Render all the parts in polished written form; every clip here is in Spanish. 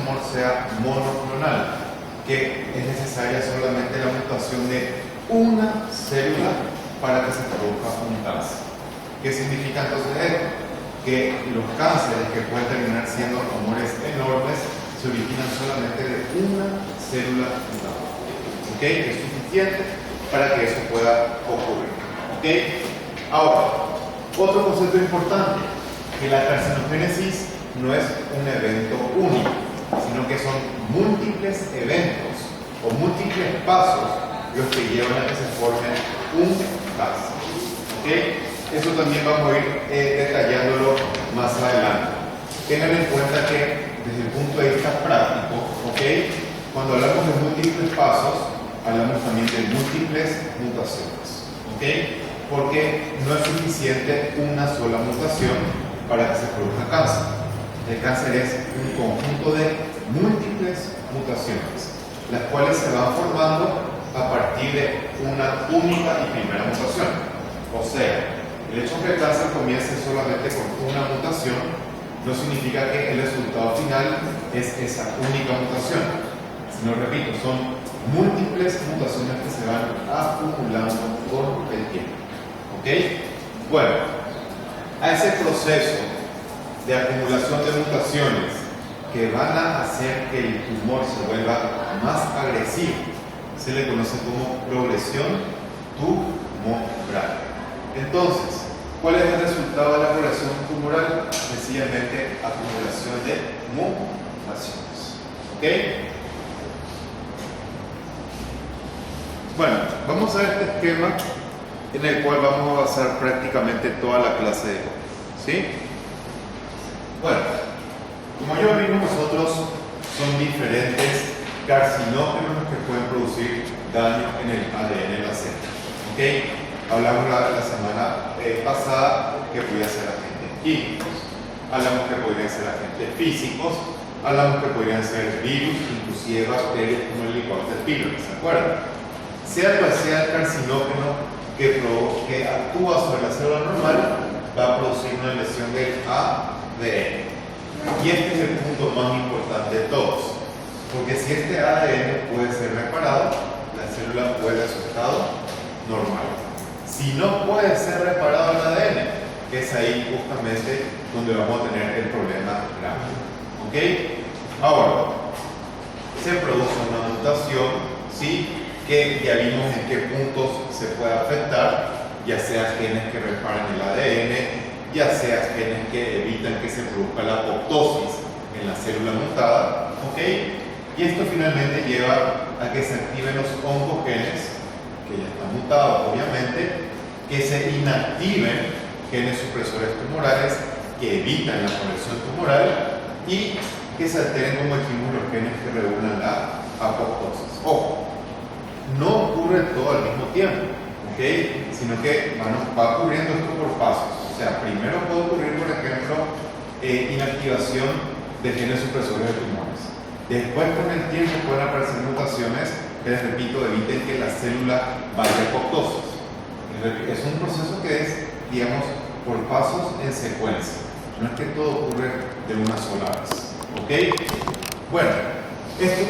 tumor sea monoclonal, que es necesaria solamente la mutación de una célula para que se produzca un cáncer. ¿Qué significa entonces esto? Que los cánceres que pueden terminar siendo tumores enormes se originan solamente de una célula mutada. ¿Ok? Es suficiente para que eso pueda ocurrir. ¿Ok? Ahora, otro concepto importante, que la carcinogénesis no es un evento único, sino que son múltiples eventos o múltiples pasos los que llevan a que se forme un cáncer. ¿Ok? Eso también vamos a ir detallándolo más adelante. Tengan en cuenta que desde el punto de vista práctico, ¿ok? Cuando hablamos de múltiples pasos, hablamos también de múltiples mutaciones, ¿ok? Porque no es suficiente una sola mutación para que se produzca cáncer. El cáncer es un conjunto de múltiples mutaciones, las cuales se van formando a partir de una única y primera mutación. O sea, el hecho de que el cáncer comience solamente con una mutación no significa que el resultado final es esa única mutación, sino, repito, son múltiples mutaciones que se van acumulando con el tiempo. ¿Ok? Bueno, a ese proceso de acumulación de mutaciones que van a hacer que el tumor se vuelva más agresivo se le conoce como progresión tumoral. Entonces, ¿cuál es el resultado de la progresión tumoral? Sencillamente acumulación de mutaciones. ¿Ok? Bueno, vamos a ver este esquema en el cual vamos a basar prácticamente toda la clase de hoy. ¿Sí? Bueno, como ya vimos nosotros, son diferentes carcinógenos que pueden producir daño en el ADN de la célula. ¿Ok? Hablamos la semana pasada que podían ser agentes químicos, hablamos que podrían ser agentes físicos, hablamos que podrían ser virus, inclusive bacterias como el Helicobacter pylori, ¿se acuerdan? Sea cual sea el carcinógeno que actúa sobre la célula normal, va a producir una lesión del ADN. Y este es el punto más importante de todos, porque si este ADN puede ser reparado, la célula vuelve a su estado normal. Si no puede ser reparado el ADN, es ahí justamente donde vamos a tener el problema grave. ¿Ok? Ahora, se produce una mutación, ¿sí? Que ya vimos en qué puntos se puede afectar, ya sea genes que reparan el ADN, ya sea genes que evitan que se produzca la apoptosis en la célula mutada. ¿Ok? Y esto finalmente lleva a que se activen los oncogenes, que ya están mutados obviamente, que se inactiven genes supresores tumorales que evitan la progresión tumoral y que se alteren, como dijimos, los genes que regulan la apoptosis. Ojo, no ocurre todo al mismo tiempo, ¿ok? Sino que va ocurriendo esto por pasos. O sea, primero puede ocurrir, por ejemplo, inactivación de genes supresores de tumores. Después, con el tiempo, pueden aparecer mutaciones que, les repito, eviten que la célula vaya a apoptosis. Es un proceso que es, digamos, por pasos en secuencia. No es que todo ocurre de una sola vez. ¿Ok? Bueno,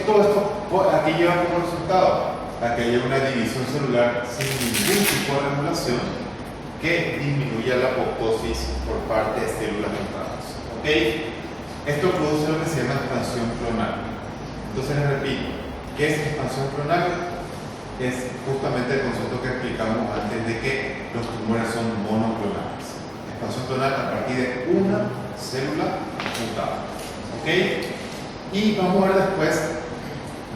todo esto aquí lleva como resultado a que haya una división celular sin ningún tipo de regulación que disminuya la apoptosis por parte de células mutadas. ¿Ok? Esto produce lo que se llama expansión clonal. Entonces les repito, ¿qué es expansión clonal? Es justamente el concepto que explicamos antes de que los tumores son monoclonales. Expansión clonal a partir de una célula mutada. ¿Ok? Y vamos a ver después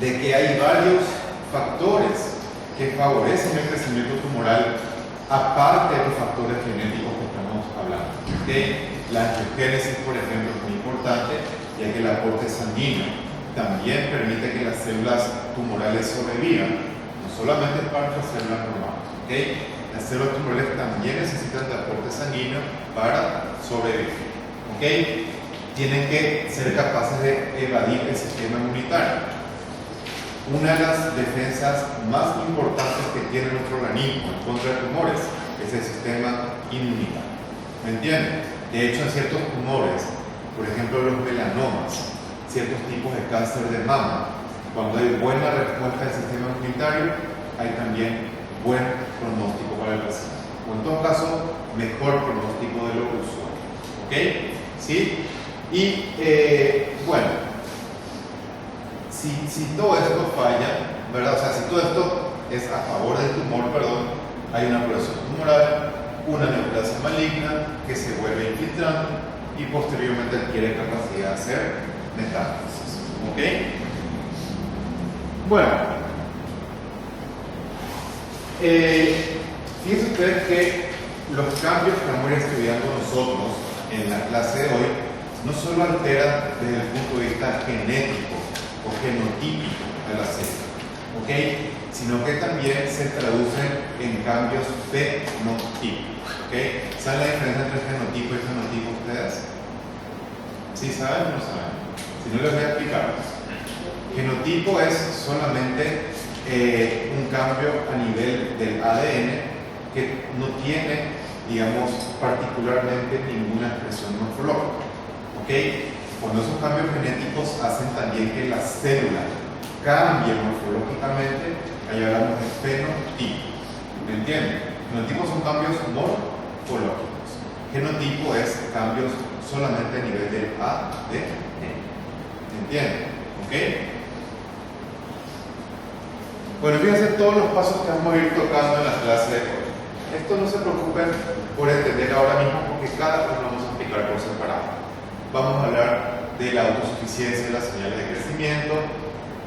de que hay varios factores que favorecen el crecimiento tumoral, aparte de los factores genéticos que estamos hablando. ¿Ok? La angiogénesis, por ejemplo, es muy importante, ya que el aporte sanguíneo también permite que las células tumorales sobrevivan. Solamente para las células normales. ¿Okay? Las células tumorales también necesitan de aporte sanguíneo para sobrevivir. ¿Okay? Tienen que ser capaces de evadir el sistema inmunitario. Una de las defensas más importantes que tiene nuestro organismo contra tumores es el sistema inmunitario. ¿Me entienden? De hecho, en ciertos tumores, por ejemplo los melanomas, ciertos tipos de cáncer de mama. Cuando hay buena respuesta del sistema inmunitario, hay también buen pronóstico para el paciente. O en todo caso, mejor pronóstico de lo usual. ¿Ok? ¿Sí? Y bueno, si todo esto falla, ¿verdad? O sea, si todo esto es a favor del tumor, perdón, hay una progresión tumoral, una neoplasia maligna que se vuelve infiltrante y posteriormente adquiere capacidad de hacer metástasis. ¿Ok? Bueno, fíjense ustedes que los cambios que vamos a ir estudiando nosotros en la clase de hoy no solo alteran desde el punto de vista genético o genotípico de la célula, ¿ok? Sino que también se traducen en cambios fenotípicos, ¿ok? ¿Saben la diferencia entre genotipo y fenotipo ustedes? ¿Sí saben o no saben? Si no, les voy a explicar. Genotipo es solamente un cambio a nivel del ADN que no tiene, digamos, particularmente ninguna expresión morfológica. ¿Ok? Cuando esos cambios genéticos hacen también que la célula cambie morfológicamente, ahí hablamos de fenotipo. ¿Me entienden? Fenotipos son cambios morfológicos. Genotipo es cambios solamente a nivel del ADN. ¿Me entienden? ¿Ok? Bueno, fíjense todos los pasos que vamos a ir tocando en la clase de hoy. Esto no se preocupen por entender ahora mismo porque cada uno lo vamos a explicar por separado. Vamos a hablar de la autosuficiencia de las señales de crecimiento,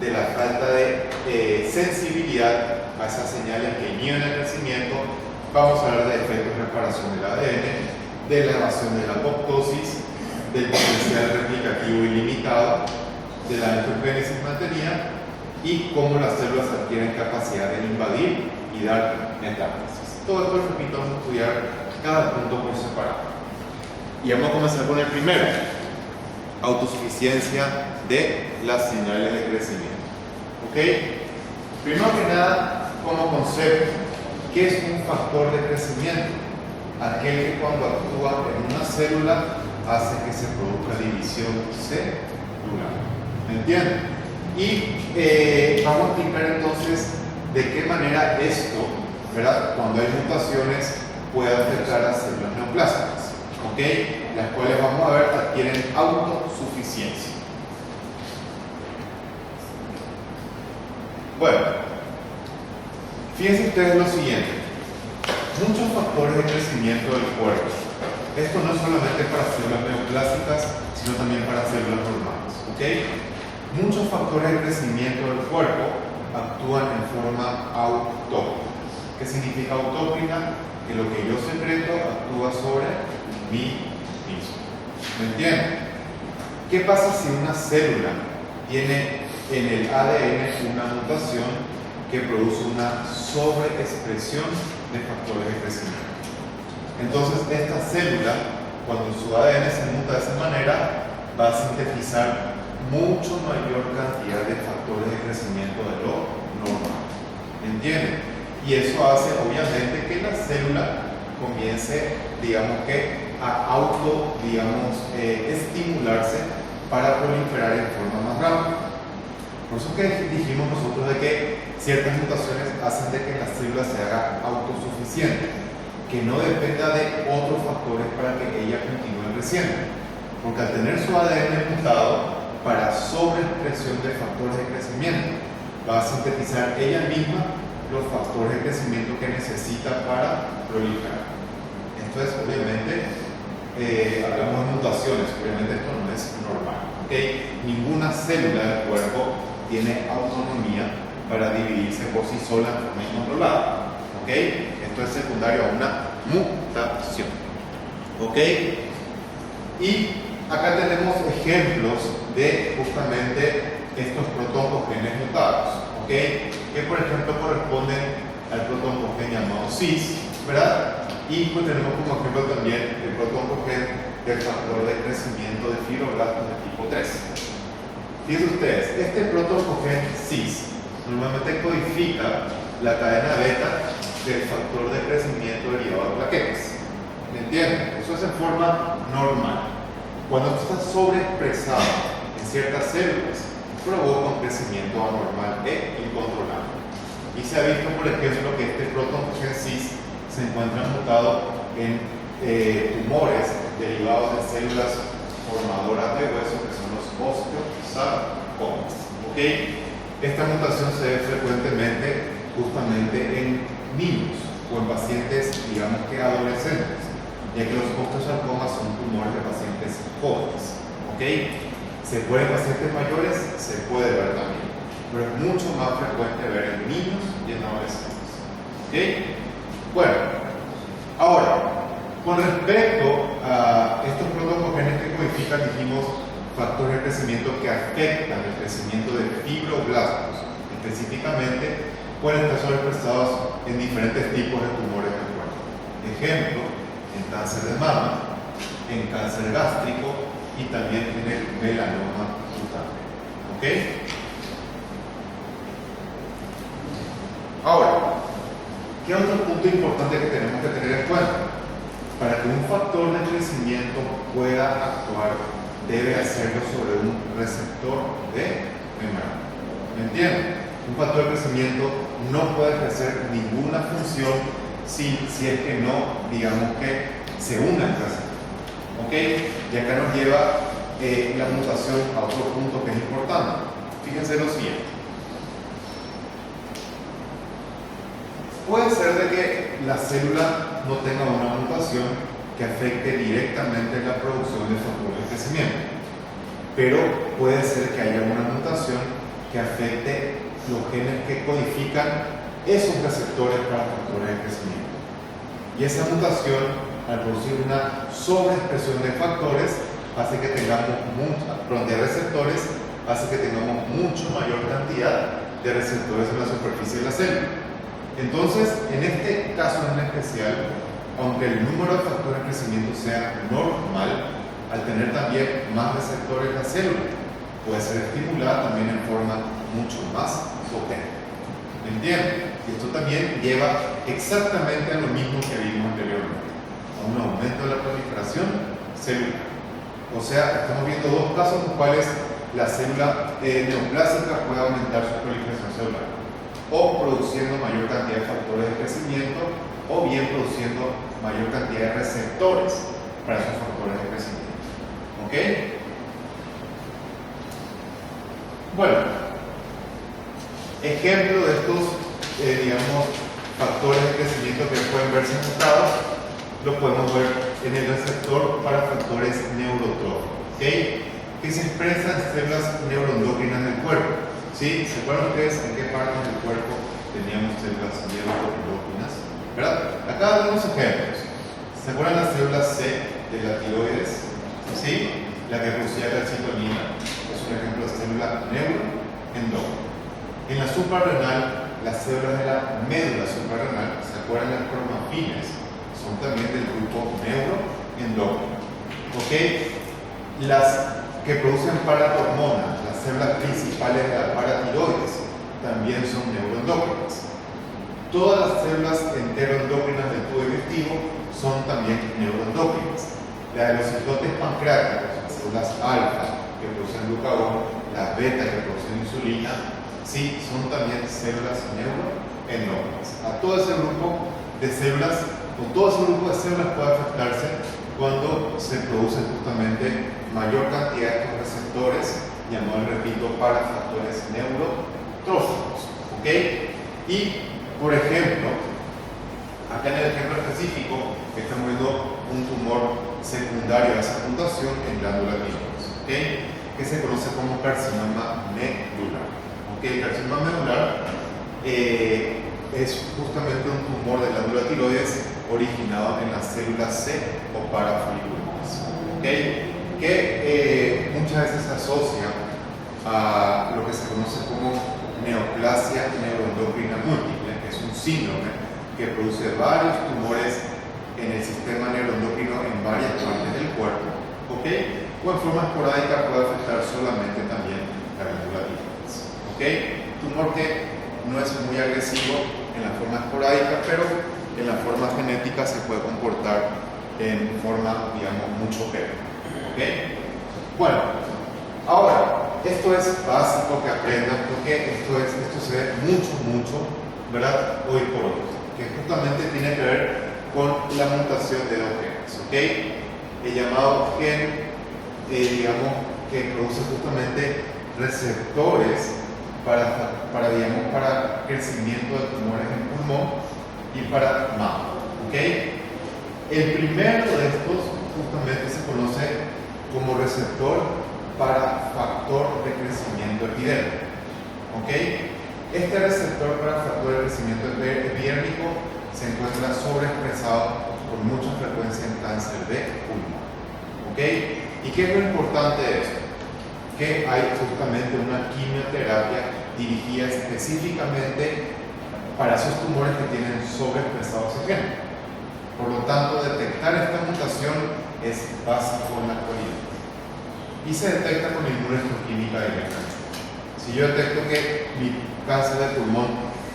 de la falta de sensibilidad a esas señales que inhiben el crecimiento. Vamos a hablar de efectos de reparación del ADN, de la evasión de la apoptosis, del potencial replicativo ilimitado, de la neutropénesis mantenida y cómo las células adquieren capacidad de invadir y dar metástasis. Todo esto, repito, vamos a estudiar cada punto por separado. Y vamos a comenzar con el primero, autosuficiencia de las señales de crecimiento. ¿Ok? Primero que nada, como concepto, ¿qué es un factor de crecimiento? Aquel que cuando actúa en una célula hace que se produzca división celular. ¿Me entienden? Y vamos a explicar entonces de qué manera esto, ¿verdad? Cuando hay mutaciones, puede afectar a las células neoplásicas. ¿Ok? Las cuales vamos a ver adquieren autosuficiencia. Bueno, fíjense ustedes lo siguiente. Muchos factores de crecimiento del cuerpo. Esto no es solamente para células neoplásicas, sino también para células normales. ¿Ok? Muchos factores de crecimiento del cuerpo actúan en forma autógena. ¿Qué significa autógena? Que lo que yo secreto actúa sobre mí mismo. ¿Me entienden? ¿Qué pasa si una célula tiene en el ADN una mutación que produce una sobreexpresión de factores de crecimiento? Entonces, esta célula, cuando su ADN se muta de esa manera, va a sintetizar mucho mayor cantidad de factores de crecimiento de lo normal. ¿Entienden? Y eso hace, obviamente, que la célula comience, digamos que, a estimularse para proliferar en forma más rápida. Por eso que dijimos nosotros de que ciertas mutaciones hacen de que la célula se haga autosuficiente, que no dependa de otros factores para que ella continúe creciendo. Porque al tener su ADN mutado para sobreexpresión de factores de crecimiento, va a sintetizar ella misma los factores de crecimiento que necesita para proliferar. Esto es, obviamente, hablamos de mutaciones, obviamente esto no es normal. ¿Okay? Ninguna célula del cuerpo tiene autonomía para dividirse por sí sola en forma incontrolada. ¿Okay? Esto es secundario a una mutación. ¿Ok? Y acá tenemos ejemplos de justamente estos protoncogenes mutados. ¿Ok? Que por ejemplo corresponden al protoncogen llamado cis, ¿verdad? Y pues tenemos como ejemplo también el protoncogen del factor de crecimiento de fibroblastos de tipo 3. Fíjense ustedes, este protoncogen cis normalmente codifica la cadena beta del factor de crecimiento derivado de plaquetas. ¿Me entienden? Eso es en forma normal. Cuando está sobreexpresado en ciertas células provoca un crecimiento anormal e incontrolable. Y se ha visto, por ejemplo, que este proton-gen cis se encuentra mutado en tumores derivados de células formadoras de hueso, que son los osteosarcomas. ¿Okay? Esta mutación se ve frecuentemente justamente en niños o en pacientes, digamos que adolescentes, ya que los osteosarcomas son tumores de pacientes jóvenes. ¿Okay? ¿Se puede en pacientes mayores? Se puede ver también, pero es mucho más frecuente ver en niños y en adolescentes. ¿Okay? Bueno, ahora, con respecto a estos protocogenes que codifican, dijimos factores de crecimiento que afectan el crecimiento de fibroblastos, específicamente pueden estar sobreexpresados en diferentes tipos de tumores del cuerpo. Ejemplo, en cáncer de mama, en cáncer gástrico y también en el melanoma cutáneo. ¿Ok? Ahora, ¿qué otro punto importante que tenemos que tener en cuenta? Para que un factor de crecimiento pueda actuar, debe hacerlo sobre un receptor de membrana. ¿Me entienden? Un factor de crecimiento no puede ejercer ninguna función si es que no, digamos que se una al receptor. ¿Ok? Y acá nos lleva la mutación a otro punto que es importante. Fíjense lo siguiente. Puede ser de que la célula no tenga una mutación que afecte directamente la producción de factores de crecimiento, pero puede ser que haya una mutación que afecte los genes que codifican esos receptores para factores de crecimiento. Y esa mutación, al producir una sobreexpresión de factores, hace que tengamos de receptores, hace que tengamos mucho mayor cantidad de receptores en la superficie de la célula. Entonces, en este caso en especial, aunque el número de factores de crecimiento sea normal, al tener también más receptores en la célula, puede ser estimulada también en forma mucho más potente. ¿Me entienden? Y esto también lleva exactamente a lo mismo que vimos anteriormente, a un aumento de la proliferación celular. O sea, estamos viendo dos casos en los cuales la célula neoplásica puede aumentar su proliferación celular, o produciendo mayor cantidad de factores de crecimiento, o bien produciendo mayor cantidad de receptores para esos factores de crecimiento. ¿Ok? Bueno, ejemplo de estos, digamos, factores de crecimiento que pueden verse mutados, lo podemos ver en el receptor para factores neurotróficos, ¿okay? Que se expresan en células neuroendocrinas del cuerpo. ¿Sí? ¿Se acuerdan ustedes en qué partes del cuerpo teníamos células neuroendocrinas? ¿Verdad? Acá tenemos ejemplos. ¿Se acuerdan las células C de la tiroides? ¿Sí? La que producía calcitonina es un ejemplo de célula neuroendocrina. En la suprarrenal, las células de la médula suprarrenal, ¿se acuerdan las cromafines? Son también del grupo neuroendocrino. ¿Ok? Las que producen paratormona, las células principales de la paratiroides, también son neuroendocrinas. Todas las células enteroendocrinas del tubo digestivo son también neuroendocrinas. Las de los islotes pancreáticos, las células alfa que producen glucagón, las beta que producen insulina, sí, son también células neuroendocrinas. A todo ese grupo de células, con todo ese grupo de células puede afectarse cuando se produce justamente mayor cantidad de estos receptores, llamados, repito, para factores neurotróficos. ¿Ok? Y, por ejemplo, acá en el ejemplo específico, estamos viendo un tumor secundario a esa mutación en glándula tiroides, ¿ok? Que se conoce como carcinoma medular. ¿Ok? El carcinoma medular es justamente un tumor de glándula tiroides originado en las células C o parafolículas. ¿Ok? Que muchas veces se asocia a lo que se conoce como neoplasia neuroendocrina múltiple, que es un síndrome que produce varios tumores en el sistema neuroendocrino en varias partes del cuerpo, ¿ok? O en forma esporádica puede afectar solamente también la glándula tiroides, ¿ok? Tumor que no es muy agresivo en la forma esporádica, pero en la forma genética se puede comportar en forma, digamos, mucho peor. ¿Ok? Bueno, Ahora, esto es básico que aprendan porque esto se ve mucho, ¿verdad? Hoy por hoy, que justamente tiene que ver con la mutación de los genes, ¿ok? El llamado gen, digamos, que produce justamente receptores para crecimiento de tumores en pulmón y para mama, ¿ok? El primero de estos justamente se conoce como receptor para factor de crecimiento epidérmico, ¿ok? Este receptor para factor de crecimiento epidérmico se encuentra sobreexpresado con mucha frecuencia en cáncer de pulmón, ¿ok? ¿Y qué es lo importante de esto? Que hay justamente una quimioterapia dirigida específicamente para esos tumores que tienen sobreexpresado ese gen. Por lo tanto, detectar esta mutación es básico en la actualidad. Y se detecta con inmunohistoquímica directamente. Si yo detecto que mi cáncer de pulmón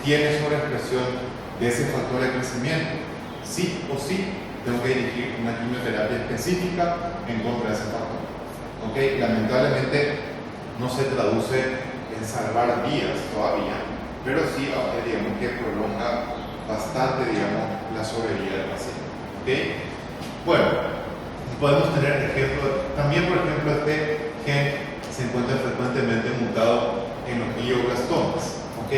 tiene sobreexpresión de ese factor de crecimiento, sí o sí tengo que dirigir una quimioterapia específica en contra de ese factor. ¿Okay? Lamentablemente no se traduce en salvar vidas todavía, pero sí, digamos que prolonga bastante, digamos, la sobrevida del paciente. ¿Okay? Bueno, podemos tener ejemplos, también por ejemplo este gen se encuentra frecuentemente mutado en los glioblastomas, ¿ok?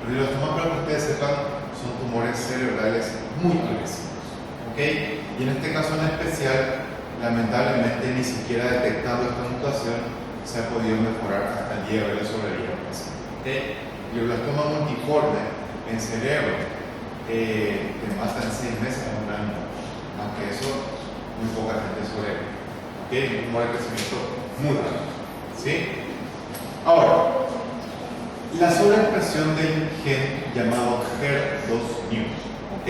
Los glioblastomas, para que ustedes sepan, son tumores cerebrales muy agresivos, ¿ok? Y en este caso en especial, lamentablemente ni siquiera detectando esta mutación se ha podido mejorar hasta el día de hoy la sobrevida del paciente, ¿ok? Glioblastoma multiforme en cerebro que mata en 6 meses a un año, aunque eso muy poca gente sobrevive. ¿Ok? Un tumor de crecimiento muy rápido. ¿Sí? Ahora, la sobreexpresión del gen llamado HER2/neu, ¿ok?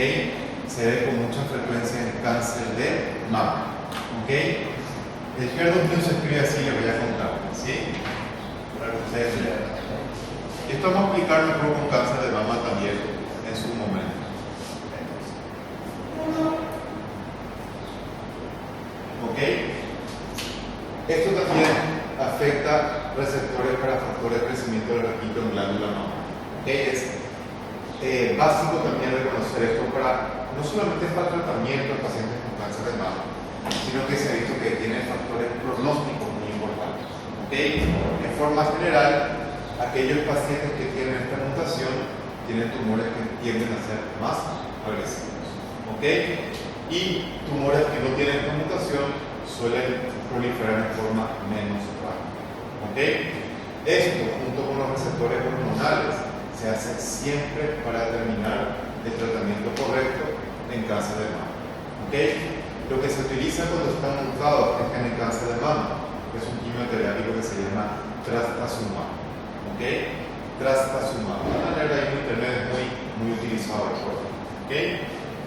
Se ve con mucha frecuencia en cáncer de mama. ¿Ok? El HER2/neu se escribe así, le voy a contar. ¿Sí? Para que ustedes vean. Esto vamos a explicar mejor con cáncer de mama también en su momento. ¿Ok? Esto también afecta receptores para factores de crecimiento del repito en glándula mama. ¿Ok? Es básico también reconocer esto no solamente para tratamiento de pacientes con cáncer de mama, sino que se ha visto que tiene factores pronósticos muy importantes. ¿Ok? En forma general, aquellos pacientes que tienen esta mutación tienen tumores que tienden a ser más agresivos. ¿Ok? Y tumores que no tienen esta mutación suelen proliferar de forma menos rápida. ¿Ok? Esto, junto con los receptores hormonales, se hace siempre para determinar el tratamiento correcto en cáncer de mama. ¿Ok? Lo que se utiliza cuando está mutado en el cáncer de mama es un quimioterápico que se llama trastuzumab. ¿Ok? Trastuzumab. Van a leer ahí en internet, es muy utilizado el cuerpo. ¿Ok?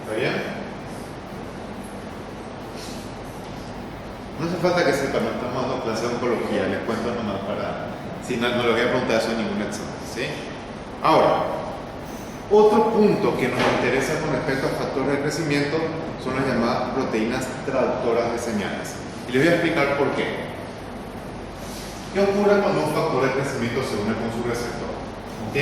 ¿Está bien? No hace falta que sepan, no estamos dando clase de oncología, les cuento nomás para... Si no, no les voy a preguntar eso en ningún examen, ¿sí? Ahora, otro punto que nos interesa con respecto a factores de crecimiento son las llamadas proteínas traductoras de señales. Y les voy a explicar por qué. ¿Qué ocurre cuando un factor de crecimiento se une con su receptor? ¿Ok?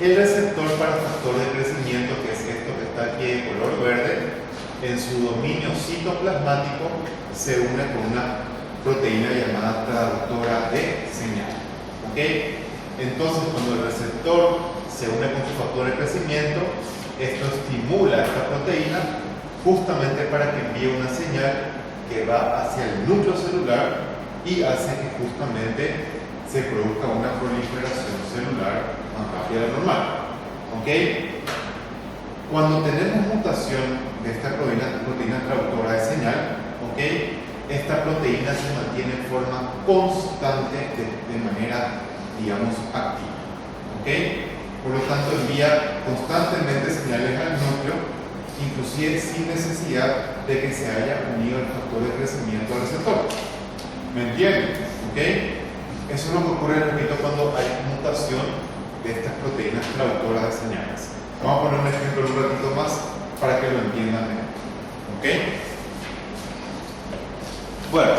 El receptor para factor de crecimiento, que es esto que está aquí de color verde, en su dominio citoplasmático se une con una proteína llamada traductora de señal. ¿Ok? Entonces, cuando el receptor se une con su factor de crecimiento, esto estimula a esta proteína justamente para que envíe una señal que va hacia el núcleo celular y hace que justamente se produzca una proliferación celular más rápida de lo normal. ¿Ok? Cuando tenemos mutación de esta proteína traductora de señal, ¿ok? Esta proteína se mantiene en forma constante de manera, digamos, activa. ¿Ok? Por lo tanto, envía constantemente señales al núcleo, inclusive sin necesidad de que se haya unido el factor de crecimiento al receptor. ¿Me entienden? ¿Ok? Eso es lo que ocurre, repito, cuando hay mutación de estas proteínas traductoras de señales. Vamos a poner un ejemplo un ratito más para que lo entiendan mejor. ¿Ok? Bueno,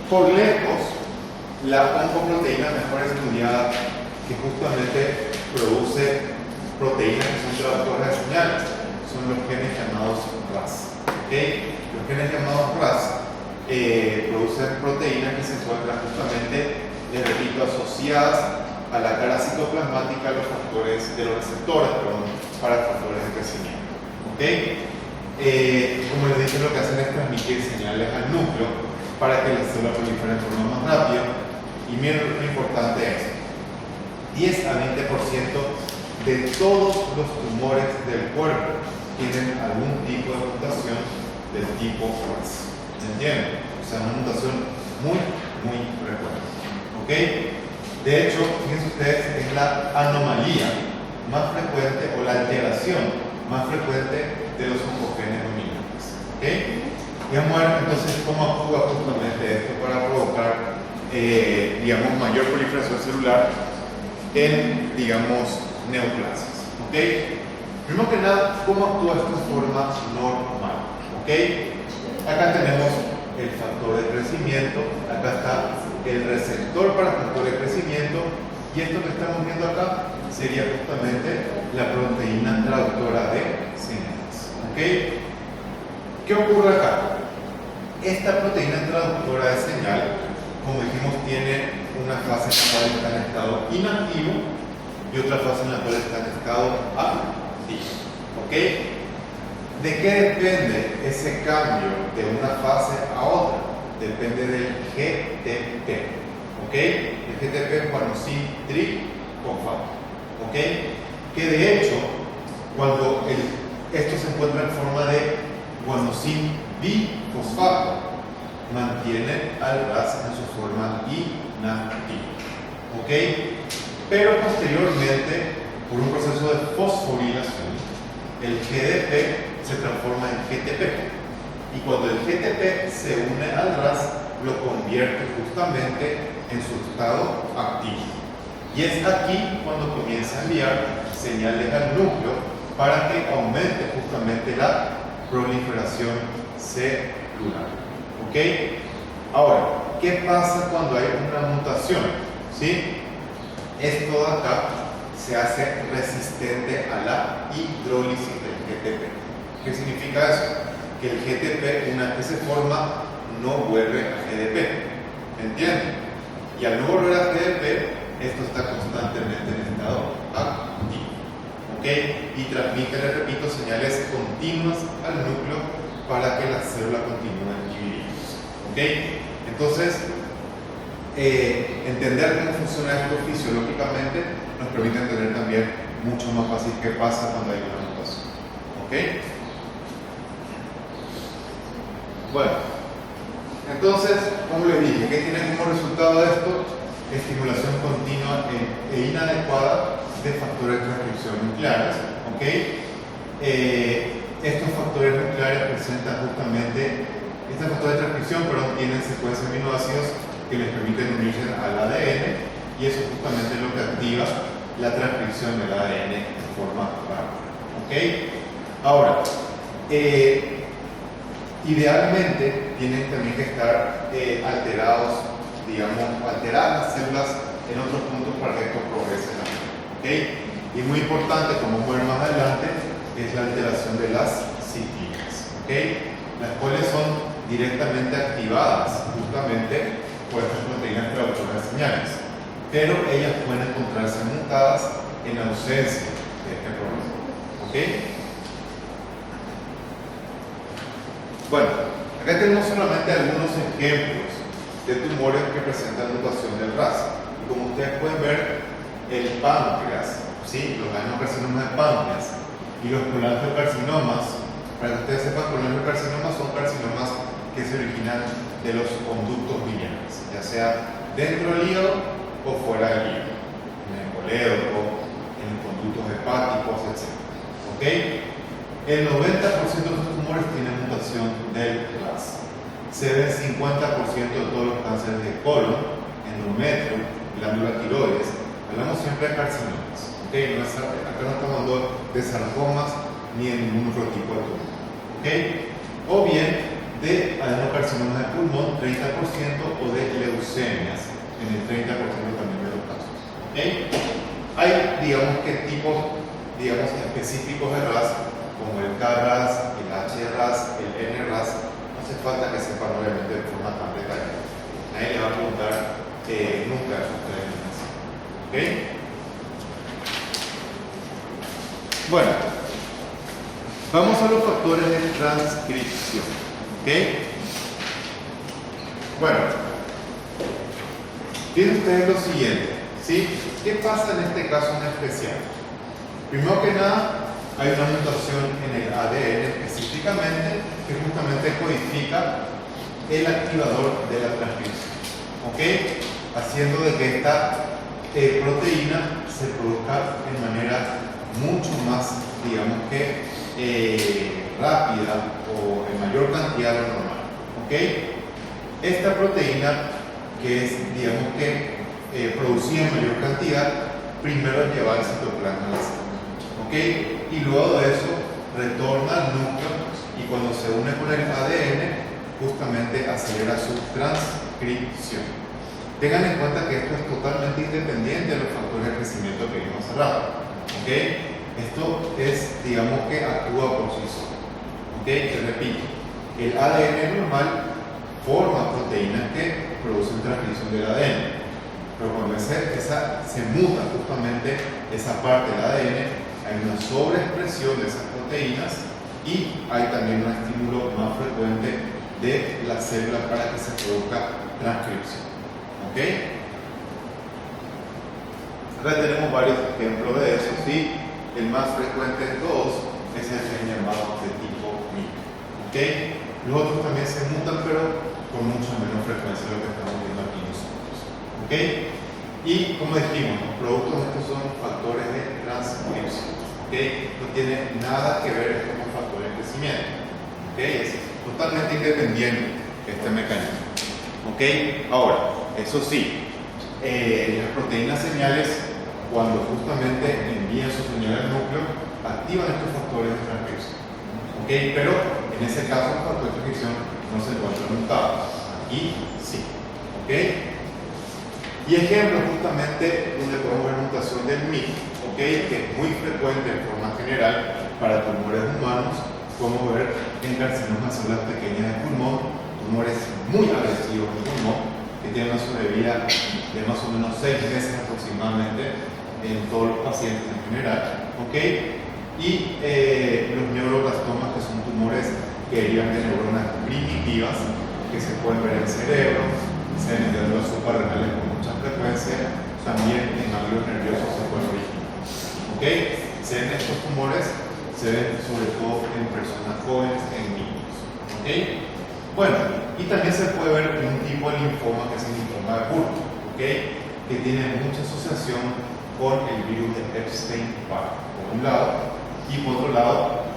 por lejos, La oncoproteína mejor estudiada, que justamente produce proteínas que son traductoras de señales, son los genes llamados RAS. ¿Okay? Los genes llamados RAS producen proteínas que se encuentran justamente, les repito, asociadas a la cara citoplasmática de los receptores, para factores de crecimiento. ¿Okay? Como les dije, lo que hacen es transmitir señales al núcleo para que la célula prolifere de forma más rápida. Y miren lo importante es, 10 a 20% de todos los tumores del cuerpo tienen algún tipo de mutación del tipo RAS. ¿Se entiende? O sea, una mutación muy frecuente. ¿Ok? De hecho, fíjense ustedes, es la anomalía más frecuente o la alteración más frecuente de los oncogenes dominantes. ¿Ok? Y vamos a ver entonces cómo actúa justamente esto para provocar digamos, mayor proliferación celular en, digamos, neoplasias. ¿Ok? Primero que nada, ¿cómo actúa esto de forma normal? ¿Ok? Acá tenemos el factor de crecimiento, acá está el receptor para el factor de crecimiento, y esto que estamos viendo acá sería justamente la proteína traductora de señales. ¿Ok? ¿Qué ocurre acá? Esta proteína traductora de señal, como dijimos, tiene una fase en la cual está en estado inactivo y otra fase en la cual está en estado activo. ¿Ok? ¿De qué depende ese cambio de una fase a otra? Depende del GTP. ¿Ok? El GTP es guanosin trifosfato. ¿Ok? Que de hecho, cuando esto se encuentra en forma de guanosin bifosfato, mantiene al RAS en su forma inactiva. ¿Ok? Pero posteriormente, por un proceso de fosforilación, el GDP se transforma en GTP. Y cuando el GTP se une al RAS, lo convierte justamente en su estado activo. Y es aquí cuando comienza a enviar señales al núcleo para que aumente justamente la proliferación celular. ¿Ok? Ahora, ¿qué pasa cuando hay una mutación? ¿Sí? Esto de acá se hace resistente a la hidrólisis del GTP. ¿Qué significa eso? Que el GTP, una vez que se forma, no vuelve a GDP. ¿Entienden? Y al no volver a GDP, esto está constantemente en estado activo. ¿Ok? Y transmite, les repito, señales continuas al núcleo para que la célula continúe dividiéndose. ¿Ok? Entonces, entender cómo funciona esto fisiológicamente nos permite entender también mucho más fácil qué pasa cuando hay una mutación. ¿Ok? Bueno, entonces, como les dije, ¿qué tiene como resultado de esto? Estimulación continua e inadecuada de factores de transcripción nucleares. ¿Ok? Estos factores nucleares presentan justamente, estos factores de transcripción, tienen secuencias de aminoácidos que les permiten unirse al ADN, y eso justamente es lo que activa la transcripción del ADN de forma rápida. ¿Ok? Ahora, idealmente tienen también que estar alteradas las células en otros puntos para que esto progrese también. ¿Ok? Y muy importante, como vamos a ver más adelante, es la alteración de las citinas. ¿Ok? Las cuales son directamente activadas justamente por estas proteínas traductoras de señales, pero ellas pueden encontrarse mutadas en ausencia de este problema. ¿Ok? Bueno, acá tenemos solamente algunos ejemplos de tumores que presentan mutación del RAS. Y como ustedes pueden ver, el páncreas, ¿sí? Los adenocarcinomas de páncreas y los cholangiocarcinomas, para que ustedes sepan, cholangiocarcinomas son carcinomas que se originan de los conductos biliares, ya sea dentro del hígado o fuera del hígado, en el colédoco, en los conductos hepáticos, etc. ¿Ok? El 90% de los tumores tienen mutación del RAS. Se ve el 50% de todos los cánceres de colon, endometrio, glándula tiroides. Hablamos siempre de carcinomas. ¿Ok? Acá no estamos hablando de sarcomas ni de ningún otro tipo de tumor. ¿Ok? O bien de adenocarcinomas de pulmón, 30%, o de leucemias, en el 30% también de los casos. ¿Okay? Hay, digamos, que tipos, digamos, específicos de RAS, como el K-RAS, el H-RAS, el N-RAS. No hace falta que sepan obviamente de forma tan detallada. Nadie le va a preguntar nunca a esos términos. ¿Ok? Bueno, vamos a los factores de transcripción. ¿Ok? Bueno, miren ustedes lo siguiente, ¿sí? ¿Qué pasa en este caso en especial? Primero que nada, hay una mutación en el ADN específicamente que justamente codifica el activador de la transcripción, ¿ok? Haciendo de que esta proteína se produzca de manera mucho más, digamos que, rápida o en mayor cantidad de lo normal, ¿ok? Esta proteína, que es, digamos que, producida en mayor cantidad, primero lleva al citoplasma a la célula, ¿ok? Y luego de eso retorna al núcleo y cuando se une con el ADN, justamente acelera su transcripción. Tengan en cuenta que esto es totalmente independiente de los factores de crecimiento que vimos hace rato, ¿ok? Esto es, digamos que, actúa por sí solo, ¿ok? Te repito, el ADN normal forma proteínas que producen transcripción del ADN, pero cuando se muta justamente esa parte del ADN, hay una sobreexpresión de esas proteínas y hay también un estímulo más frecuente de la célula para que se produzca transcripción. ¿Ok? Acá tenemos varios ejemplos de eso, ¿sí? El más frecuente de todos es el gen llamado de tipo MYC. ¿Ok? Los otros también se mutan, pero con mucha menor frecuencia de lo que estamos viendo aquí nosotros. ¿Ok? Y como dijimos, los productos estos son factores de transcripción. ¿Ok? No tiene nada que ver esto con factores de crecimiento. ¿Ok? Es totalmente independiente este mecanismo. ¿Ok? Ahora, eso sí, las proteínas señales, cuando justamente envían su señal al núcleo, activan estos factores de transcripción. ¿Ok? Pero en ese caso, los factores de transcripción no se encuentran mutados. Aquí sí. ¿Ok? Y ejemplo justamente donde podemos ver mutación del MYC, ¿ok? Que es muy frecuente en forma general para tumores humanos, como ver en carcinomas de células pequeñas del pulmón, tumores muy agresivos del pulmón, que tienen una sobrevida de más o menos 6 meses aproximadamente en todos los pacientes en general, ¿ok? Y los neuroblastomas, que son tumores que derivan de neuronas primitivas, que se pueden ver en el cerebro, se ven en glándulas suprarrenales con mucha frecuencia, también en ganglios nerviosos se pueden originar. ¿Ok? Se ven estos tumores, se ven sobre todo en personas jóvenes, en niños. ¿Ok? Bueno, y también se puede ver un tipo de linfoma que es el linfoma de Burkitt, ¿ok? Que tiene mucha asociación con el virus de Epstein-Barr, por un lado, y por otro lado,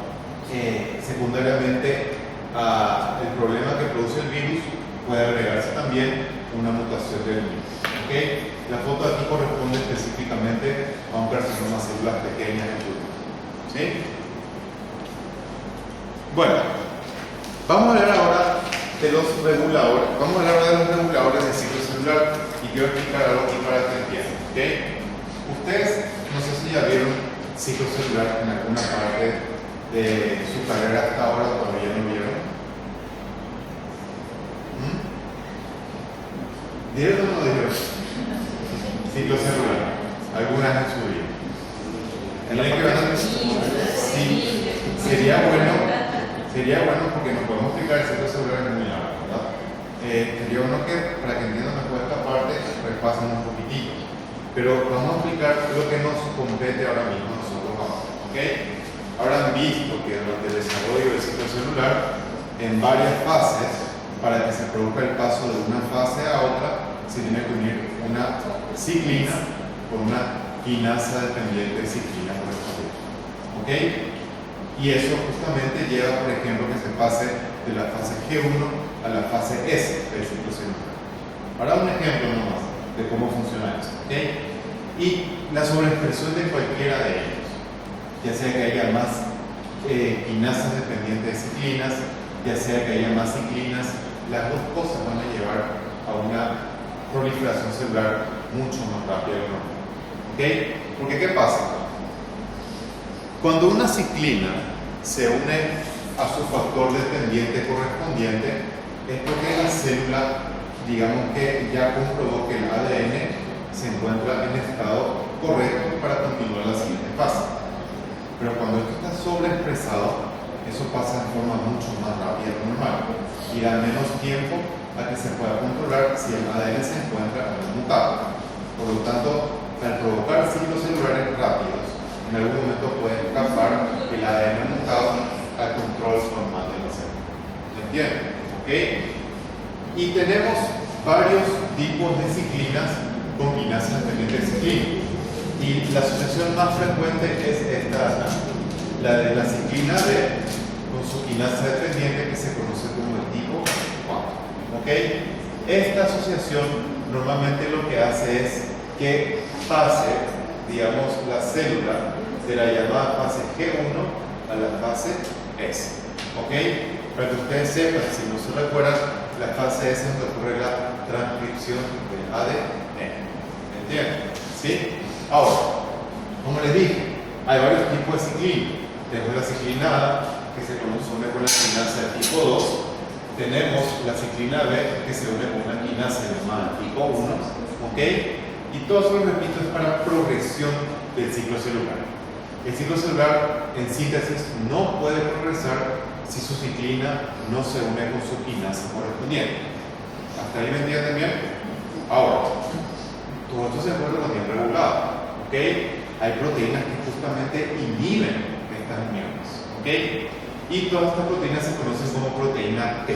secundariamente, el problema que produce el virus puede agregarse también una mutación del virus. ¿Okay? La foto aquí corresponde específicamente a un carcinoma de células pequeñas en pulmón. ¿Sí? Bueno, vamos a hablar ahora de los reguladores. Vamos a hablar ahora de los reguladores del ciclo celular y quiero explicar algo aquí para que entiendan. ¿Okay? Ustedes, no sé si ya vieron ciclo celular en alguna parte de su carrera hasta ahora, todavía no vieron. ¿Dieron o no dieron? Ciclo celular. Algunas en su vida. ¿Tienen que ver? Sí. Sería bueno porque nos podemos explicar el ciclo celular en muy largo, ¿verdad? Sería bueno que, para que entiendan mejor esta parte, repasen un poquitito. Pero vamos a explicar lo que nos compete ahora mismo nosotros vamos. ¿Ok? Ahora han visto que durante el desarrollo del ciclo celular, en varias fases, para que se produzca el paso de una fase a otra, se tiene que unir una ciclina con una quinasa dependiente de ciclina por ejemplo. ¿Ok? Y eso justamente lleva, por ejemplo, que se pase de la fase G1 a la fase S del ciclo celular. Ahora un ejemplo nomás de cómo funciona esto. ¿Ok? Y la sobreexpresión de cualquiera de ellos, ya sea que haya más quinasas dependientes de ciclinas, ya sea que haya más ciclinas, las dos cosas van a llevar a una proliferación celular mucho más rápida que normal. ¿Ok? Porque ¿qué pasa? Cuando una ciclina se une a su factor dependiente correspondiente, es porque la célula, digamos que ya comprobó que el ADN se encuentra en estado correcto para continuar la siguiente fase. Pero cuando esto está sobreexpresado, eso pasa de forma mucho más rápida de lo normal y da menos tiempo a que se pueda controlar si el ADN se encuentra o no mutado. Por lo tanto, al provocar ciclos celulares rápidos, en algún momento puede escapar el ADN mutado al control normal de la célula. ¿Me entienden? ¿Ok? Y tenemos varios tipos de ciclinas con quinasas dependientes de ciclina. Y la asociación más frecuente es esta, la de la ciclina B con su quinasa dependiente, que se conoce como el tipo 4. ¿Ok? Esta asociación normalmente lo que hace es que pase, digamos, la célula de la llamada fase G1 a la fase S. ¿Ok? Para que ustedes sepan, si no se recuerdan, la fase S es donde ocurre la transcripción del ADN. ¿Entienden? ¿Sí? Ahora, como les dije, hay varios tipos de ciclina. Tenemos la ciclina A, que se une con la quinasa de tipo 2. Tenemos la ciclina B, que se une con una quinasa llamada tipo 1. ¿Ok? Y todo eso, repito, es para progresión del ciclo celular. El ciclo celular, en síntesis, no puede progresar si su ciclina no se une con su quinasa correspondiente. ¿Hasta ahí me entienden bien? Ahora, todo esto se encuentra con tiempo regulado. ¿Ok? Hay proteínas que justamente inhiben estas uniones. ¿Ok? Y todas estas proteínas se conocen como proteína P.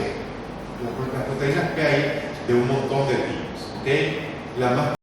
Las proteínas P hay de un montón de tipos. ¿Ok? La más